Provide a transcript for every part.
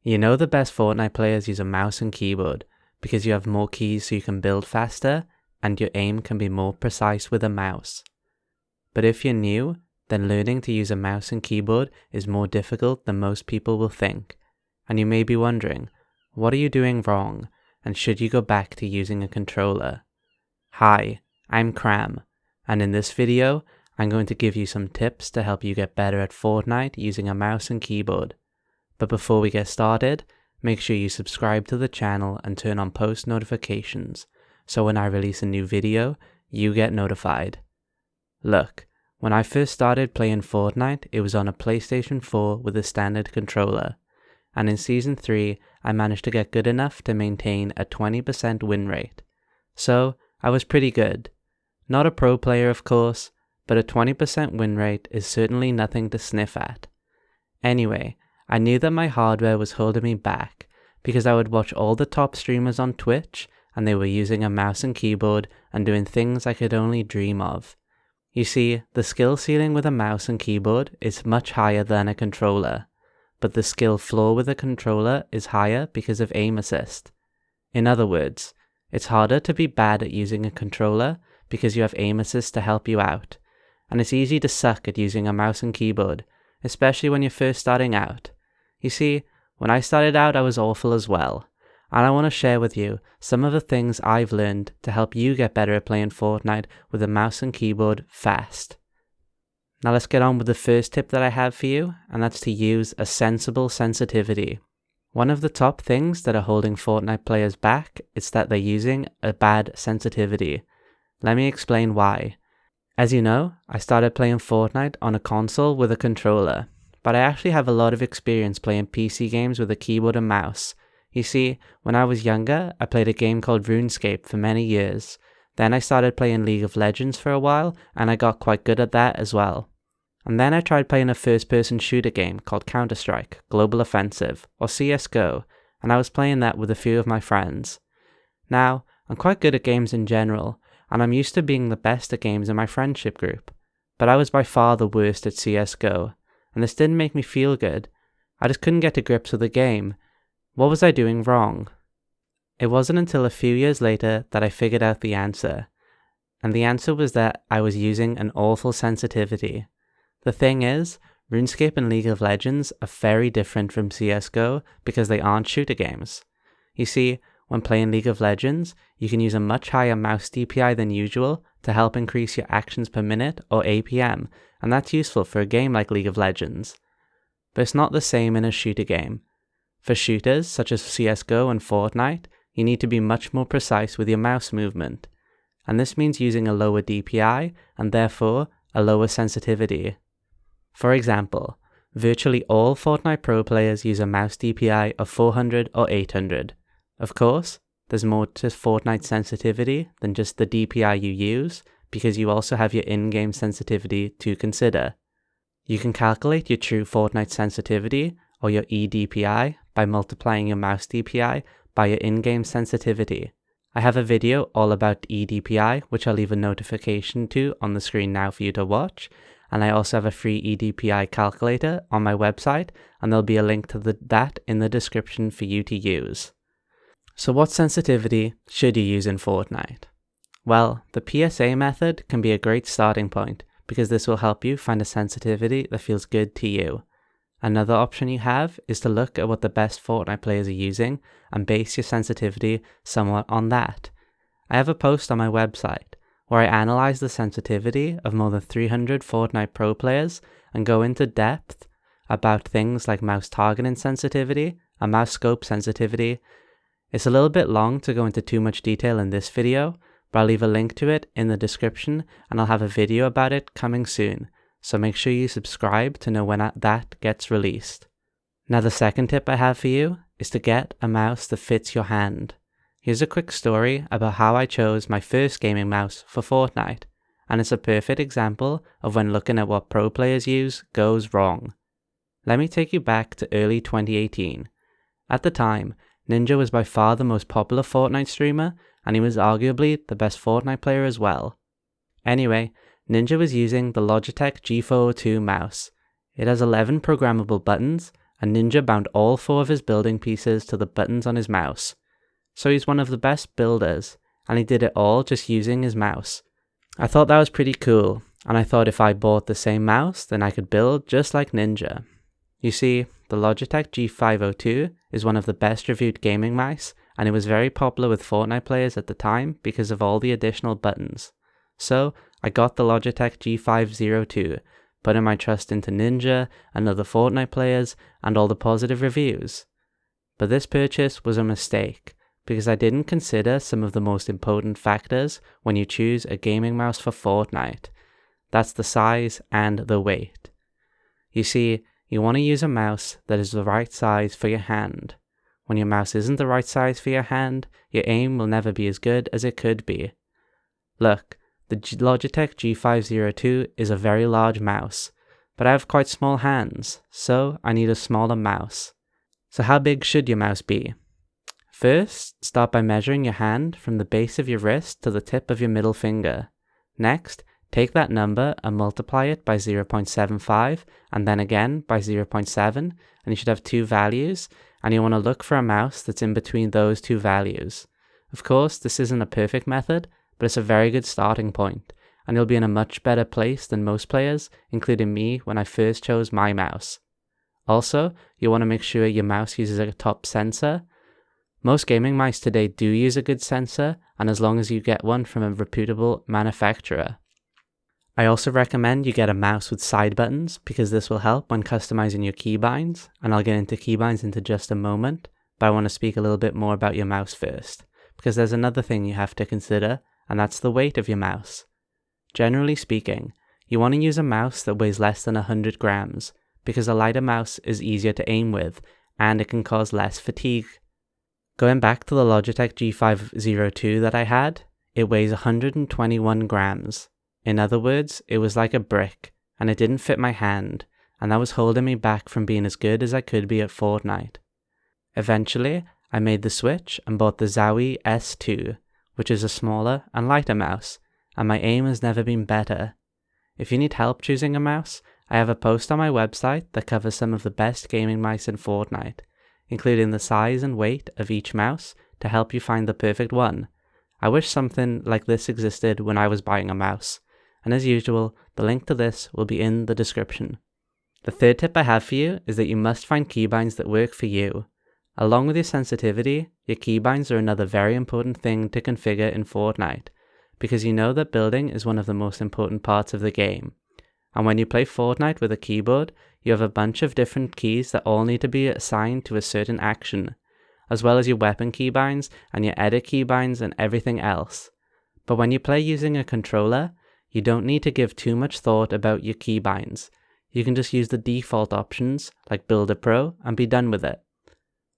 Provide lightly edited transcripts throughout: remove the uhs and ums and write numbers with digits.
You know the best Fortnite players use a mouse and keyboard because you have more keys so you can build faster and your aim can be more precise with a mouse. But if you're new, then learning to use a mouse and keyboard is more difficult than most people will think. And you may be wondering, what are you doing wrong and should you go back to using a controller? Hi, I'm Cram, and in this video, I'm going to give you some tips to help you get better at Fortnite using a mouse and keyboard. But before we get started, make sure you subscribe to the channel and turn on post notifications, so when I release a new video, you get notified. Look, when I first started playing Fortnite, it was on a PlayStation 4 with a standard controller, and in Season 3, I managed to get good enough to maintain a 20% win rate. So, I was pretty good. Not a pro player, of course, but a 20% win rate is certainly nothing to sniff at. Anyway, I knew that my hardware was holding me back because I would watch all the top streamers on Twitch and they were using a mouse and keyboard and doing things I could only dream of. You see, the skill ceiling with a mouse and keyboard is much higher than a controller, but the skill floor with a controller is higher because of aim assist. In other words, it's harder to be bad at using a controller because you have aim assist to help you out, and it's easy to suck at using a mouse and keyboard, especially when you're first starting out. You see, when I started out I was awful as well, and I want to share with you some of the things I've learned to help you get better at playing Fortnite with a mouse and keyboard fast. Now let's get on with the first tip that I have for you, and that's to use a sensible sensitivity. One of the top things that are holding Fortnite players back is that they're using a bad sensitivity. Let me explain why. As you know, I started playing Fortnite on a console with a controller, but I actually have a lot of experience playing PC games with a keyboard and mouse. You see, when I was younger, I played a game called RuneScape for many years. Then I started playing League of Legends for a while, and I got quite good at that as well. And then I tried playing a first-person shooter game called Counter-Strike, Global Offensive, or CSGO, and I was playing that with a few of my friends. Now, I'm quite good at games in general, and I'm used to being the best at games in my friendship group, but I was by far the worst at CSGO, and this didn't make me feel good. I just couldn't get to grips with the game. What was I doing wrong? It wasn't until a few years later that I figured out the answer, and the answer was that I was using an awful sensitivity. The thing is, RuneScape and League of Legends are very different from CSGO because they aren't shooter games. You see, when playing League of Legends, you can use a much higher mouse DPI than usual to help increase your actions per minute or APM, and that's useful for a game like League of Legends. But it's not the same in a shooter game. For shooters such as CSGO and Fortnite, you need to be much more precise with your mouse movement, and this means using a lower DPI and therefore a lower sensitivity. For example, virtually all Fortnite pro players use a mouse DPI of 400 or 800. Of course, there's more to Fortnite sensitivity than just the DPI you use, because you also have your in-game sensitivity to consider. You can calculate your true Fortnite sensitivity, or your eDPI, by multiplying your mouse DPI by your in-game sensitivity. I have a video all about eDPI, which I'll leave a notification to on the screen now for you to watch, and I also have a free eDPI calculator on my website, and there'll be a link to that in the description for you to use. So what sensitivity should you use in Fortnite? Well, the PSA method can be a great starting point because this will help you find a sensitivity that feels good to you. Another option you have is to look at what the best Fortnite players are using and base your sensitivity somewhat on that. I have a post on my website where I analyze the sensitivity of more than 300 Fortnite pro players and go into depth about things like mouse targeting sensitivity and mouse scope sensitivity. It's a little bit long to go into too much detail in this video, but I'll leave a link to it in the description and I'll have a video about it coming soon, so make sure you subscribe to know when that gets released. Now the second tip I have for you is to get a mouse that fits your hand. Here's a quick story about how I chose my first gaming mouse for Fortnite, and it's a perfect example of when looking at what pro players use goes wrong. Let me take you back to early 2018. At the time, Ninja was by far the most popular Fortnite streamer, and he was arguably the best Fortnite player as well. Anyway, Ninja was using the Logitech G402 mouse. It has 11 programmable buttons, and Ninja bound all 4 of his building pieces to the buttons on his mouse. So he's one of the best builders, and he did it all just using his mouse. I thought that was pretty cool, and I thought if I bought the same mouse, then I could build just like Ninja. You see, the Logitech G502 is one of the best reviewed gaming mice, and it was very popular with Fortnite players at the time because of all the additional buttons. So, I got the Logitech G502, putting my trust into Ninja and other Fortnite players and all the positive reviews. But this purchase was a mistake, because I didn't consider some of the most important factors when you choose a gaming mouse for Fortnite. That's the size and the weight. You see, you want to use a mouse that is the right size for your hand. When your mouse isn't the right size for your hand, your aim will never be as good as it could be. Look, the Logitech G502 is a very large mouse, but I have quite small hands, so I need a smaller mouse. So how big should your mouse be? First, start by measuring your hand from the base of your wrist to the tip of your middle finger. Next, take that number and multiply it by 0.75 and then again by 0.7, and you should have 2 values, and you want to look for a mouse that's in between those 2 values. Of course, this isn't a perfect method, but it's a very good starting point, and you'll be in a much better place than most players, including me when I first chose my mouse. Also, you want to make sure your mouse uses a top sensor. Most gaming mice today do use a good sensor, and as long as you get one from a reputable manufacturer. I also recommend you get a mouse with side buttons because this will help when customizing your keybinds, and I'll get into keybinds into just a moment, but I want to speak a little bit more about your mouse first, because there's another thing you have to consider, and that's the weight of your mouse. Generally speaking, you want to use a mouse that weighs less than 100 grams, because a lighter mouse is easier to aim with, and it can cause less fatigue. Going back to the Logitech G502 that I had, it weighs 121 grams. In other words, it was like a brick, and it didn't fit my hand, and that was holding me back from being as good as I could be at Fortnite. Eventually, I made the switch and bought the Zowie S2, which is a smaller and lighter mouse, and my aim has never been better. If you need help choosing a mouse, I have a post on my website that covers some of the best gaming mice in Fortnite, including the size and weight of each mouse to help you find the perfect one. I wish something like this existed when I was buying a mouse, and as usual, the link to this will be in the description. The third tip I have for you is that you must find keybinds that work for you. Along with your sensitivity, your keybinds are another very important thing to configure in Fortnite, because you know that building is one of the most important parts of the game. And when you play Fortnite with a keyboard, you have a bunch of different keys that all need to be assigned to a certain action, as well as your weapon keybinds and your edit keybinds and everything else. But when you play using a controller, you don't need to give too much thought about your keybinds. You can just use the default options like Builder Pro and be done with it.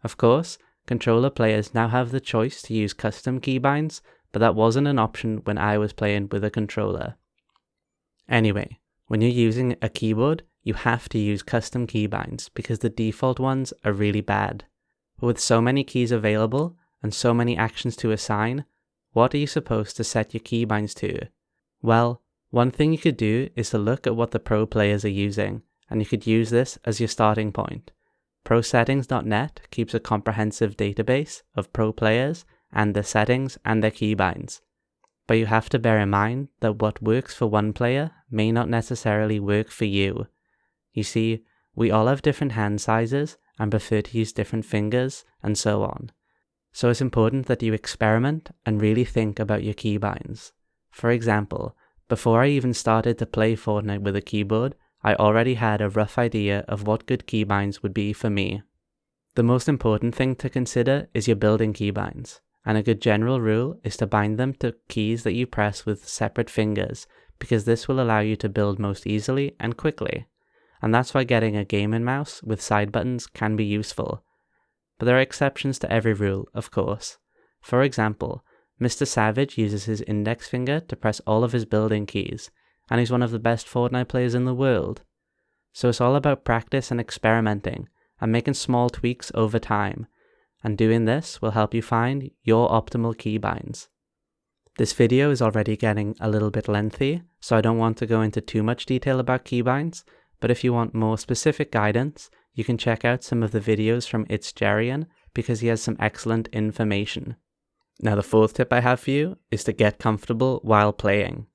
Of course, controller players now have the choice to use custom keybinds, but that wasn't an option when I was playing with a controller. Anyway, when you're using a keyboard, you have to use custom keybinds because the default ones are really bad. But with so many keys available and so many actions to assign, what are you supposed to set your keybinds to? Well, one thing you could do is to look at what the pro players are using, and you could use this as your starting point. ProSettings.net keeps a comprehensive database of pro players and their settings and their keybinds. But you have to bear in mind that what works for one player may not necessarily work for you. You see, we all have different hand sizes and prefer to use different fingers and so on. So it's important that you experiment and really think about your keybinds. For example, before I even started to play Fortnite with a keyboard, I already had a rough idea of what good keybinds would be for me. The most important thing to consider is your building keybinds, and a good general rule is to bind them to keys that you press with separate fingers, because this will allow you to build most easily and quickly. And that's why getting a gaming mouse with side buttons can be useful. But there are exceptions to every rule, of course. For example, Mr. Savage uses his index finger to press all of his building keys, and he's one of the best Fortnite players in the world. So it's all about practice and experimenting, and making small tweaks over time, and doing this will help you find your optimal keybinds. This video is already getting a little bit lengthy, so I don't want to go into too much detail about keybinds, but if you want more specific guidance, you can check out some of the videos from It's Jerian because he has some excellent information. Now the fourth tip I have for you is to get comfortable while playing.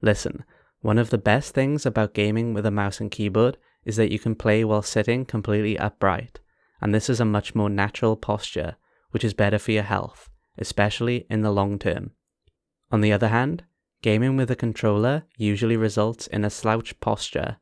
Listen, one of the best things about gaming with a mouse and keyboard is that you can play while sitting completely upright, and this is a much more natural posture, which is better for your health, especially in the long term. On the other hand, gaming with a controller usually results in a slouch posture,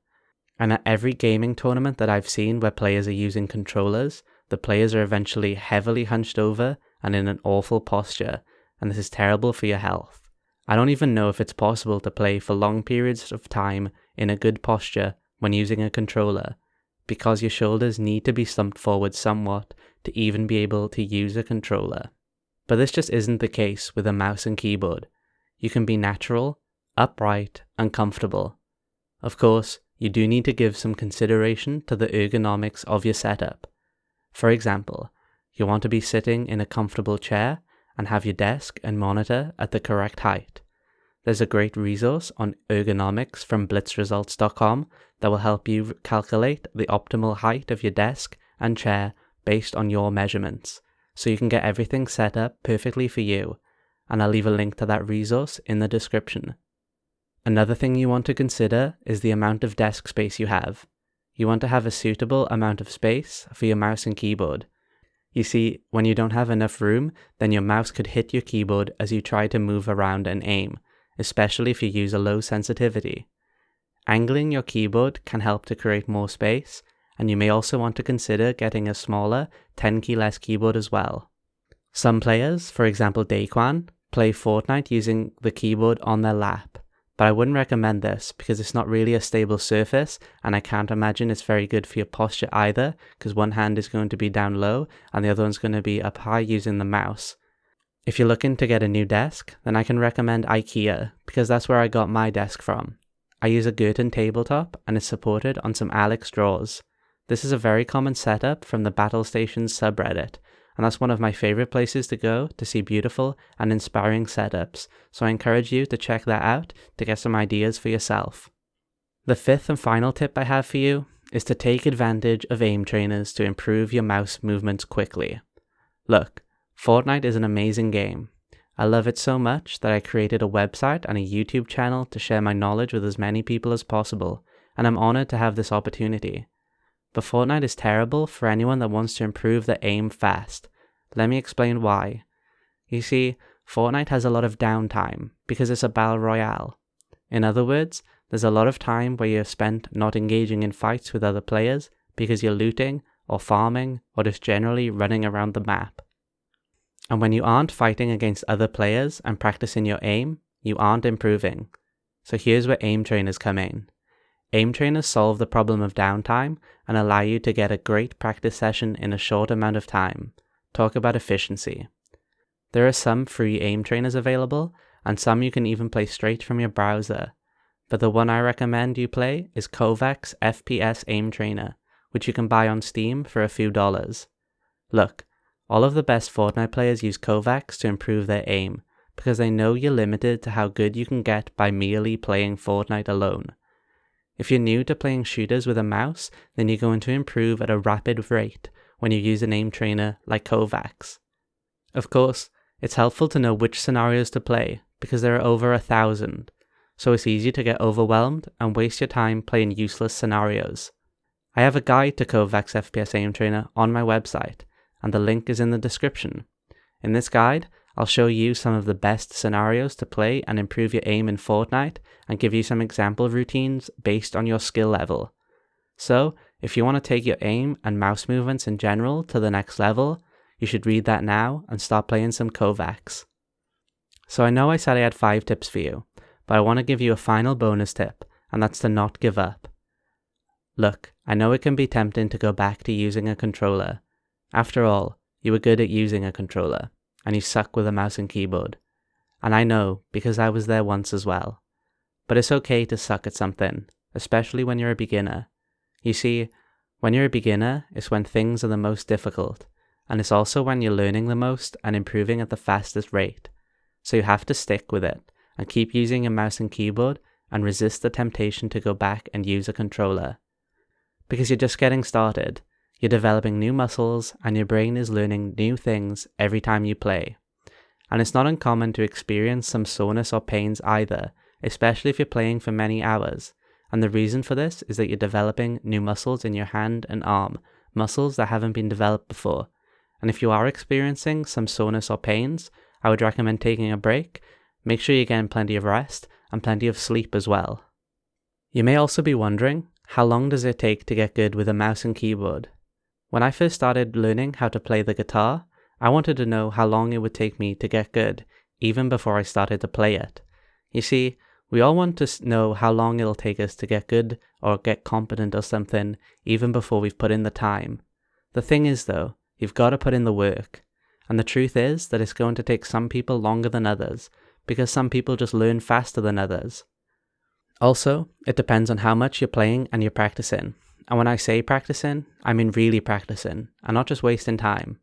and at every gaming tournament that I've seen where players are using controllers, the players are eventually heavily hunched over and in an awful posture, and this is terrible for your health. I don't even know if it's possible to play for long periods of time in a good posture when using a controller, because your shoulders need to be slumped forward somewhat to even be able to use a controller. But this just isn't the case with a mouse and keyboard. You can be natural, upright, and comfortable. Of course, you do need to give some consideration to the ergonomics of your setup. For example, you want to be sitting in a comfortable chair and have your desk and monitor at the correct height. There's a great resource on ergonomics from blitzresults.com that will help you calculate the optimal height of your desk and chair based on your measurements, so you can get everything set up perfectly for you, and I'll leave a link to that resource in the description. Another thing you want to consider is the amount of desk space you have. You want to have a suitable amount of space for your mouse and keyboard. You see, when you don't have enough room, then your mouse could hit your keyboard as you try to move around and aim, especially if you use a low sensitivity. Angling your keyboard can help to create more space, and you may also want to consider getting a smaller 10 keyless keyboard as well. Some players, for example Daquan, play Fortnite using the keyboard on their lap, but I wouldn't recommend this because it's not really a stable surface, and I can't imagine it's very good for your posture either, because one hand is going to be down low and the other one's going to be up high using the mouse. If you're looking to get a new desk, then I can recommend IKEA, because that's where I got my desk from. I use a Girton tabletop and it's supported on some Alex drawers. This is a very common setup from the Battle Stations subreddit, and that's one of my favorite places to go to see beautiful and inspiring setups, so I encourage you to check that out to get some ideas for yourself. The fifth and final tip I have for you is to take advantage of aim trainers to improve your mouse movements quickly. Look, Fortnite is an amazing game. I love it so much that I created a website and a YouTube channel to share my knowledge with as many people as possible, and I'm honored to have this opportunity. But Fortnite is terrible for anyone that wants to improve their aim fast. Let me explain why. You see, Fortnite has a lot of downtime because it's a battle royale. In other words, there's a lot of time where you're spent not engaging in fights with other players because you're looting or farming or just generally running around the map. And when you aren't fighting against other players and practicing your aim, you aren't improving. So here's where aim trainers come in. Aim trainers solve the problem of downtime and allow you to get a great practice session in a short amount of time. Talk about efficiency. There are some free aim trainers available, and some you can even play straight from your browser. But the one I recommend you play is Kovacs FPS Aim Trainer, which you can buy on Steam for a few dollars. Look, all of the best Fortnite players use Kovacs to improve their aim, because they know you're limited to how good you can get by merely playing Fortnite alone. If you're new to playing shooters with a mouse, then you're going to improve at a rapid rate when you use an aim trainer like Kovacs. Of course, it's helpful to know which scenarios to play, because there are over 1,000, so it's easy to get overwhelmed and waste your time playing useless scenarios. I have a guide to Kovacs FPS Aim Trainer on my website, and the link is in the description. In this guide, I'll show you some of the best scenarios to play and improve your aim in Fortnite, and give you some example routines based on your skill level. So, if you want to take your aim and mouse movements in general to the next level, you should read that now and start playing some Kovacs. So I know I said I had 5 tips for you, but I want to give you a final bonus tip, and that's to not give up. Look, I know it can be tempting to go back to using a controller. After all, you were good at using a controller, and you suck with a mouse and keyboard. And I know, because I was there once as well. But it's okay to suck at something, especially when you're a beginner. You see, when you're a beginner, it's when things are the most difficult, and it's also when you're learning the most and improving at the fastest rate. So you have to stick with it, and keep using your mouse and keyboard, and resist the temptation to go back and use a controller. Because you're just getting started, You're developing new muscles and your brain is learning new things every time you play. And it's not uncommon to experience some soreness or pains either, especially if you're playing for many hours. And the reason for this is that you're developing new muscles in your hand and arm, muscles that haven't been developed before. And if you are experiencing some soreness or pains, I would recommend taking a break. Make sure you're getting plenty of rest and plenty of sleep as well. You may also be wondering, how long does it take to get good with a mouse and keyboard? When I first started learning how to play the guitar, I wanted to know how long it would take me to get good, even before I started to play it. You see, we all want to know how long it'll take us to get good or get competent or something, even before we've put in the time. The thing is though, you've got to put in the work. And the truth is that it's going to take some people longer than others, because some people just learn faster than others. Also, it depends on how much you're playing and you're practicing. And when I say practicing, I mean really practicing, and not just wasting time.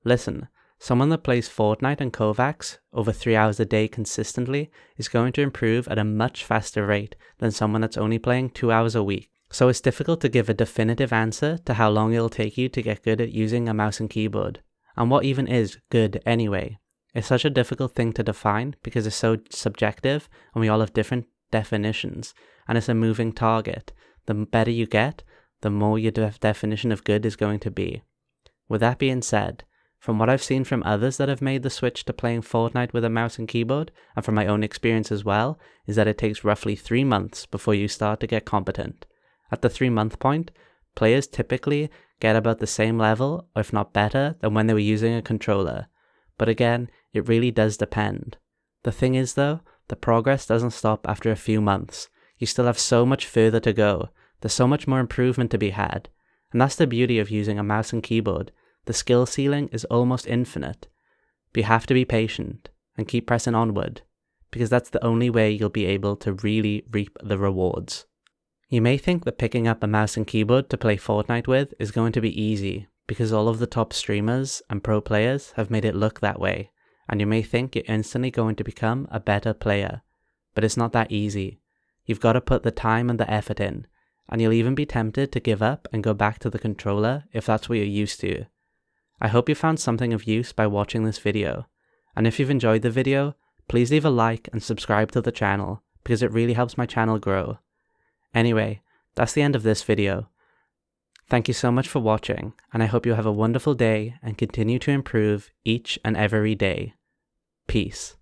Listen, someone that plays Fortnite and Kovacs over 3 hours a day consistently is going to improve at a much faster rate than someone that's only playing 2 hours a week. So it's difficult to give a definitive answer to how long it'll take you to get good at using a mouse and keyboard. And what even is good anyway? It's such a difficult thing to define because it's so subjective and we all have different definitions, and it's a moving target. The better you get, the more your definition of good is going to be. With that being said, from what I've seen from others that have made the switch to playing Fortnite with a mouse and keyboard, and from my own experience as well, is that it takes roughly 3 months before you start to get competent. At the 3-month point, players typically get about the same level, or if not better, than when they were using a controller. But again, it really does depend. The thing is though, the progress doesn't stop after a few months. You still have so much further to go. There's so much more improvement to be had. And that's the beauty of using a mouse and keyboard. The skill ceiling is almost infinite. But you have to be patient and keep pressing onward, because that's the only way you'll be able to really reap the rewards. You may think that picking up a mouse and keyboard to play Fortnite with is going to be easy, because all of the top streamers and pro players have made it look that way, and you may think you're instantly going to become a better player. But it's not that easy. You've got to put the time and the effort in, and you'll even be tempted to give up and go back to the controller if that's what you're used to. I hope you found something of use by watching this video, and if you've enjoyed the video, please leave a like and subscribe to the channel, because it really helps my channel grow. Anyway, that's the end of this video. Thank you so much for watching, and I hope you have a wonderful day and continue to improve each and every day. Peace.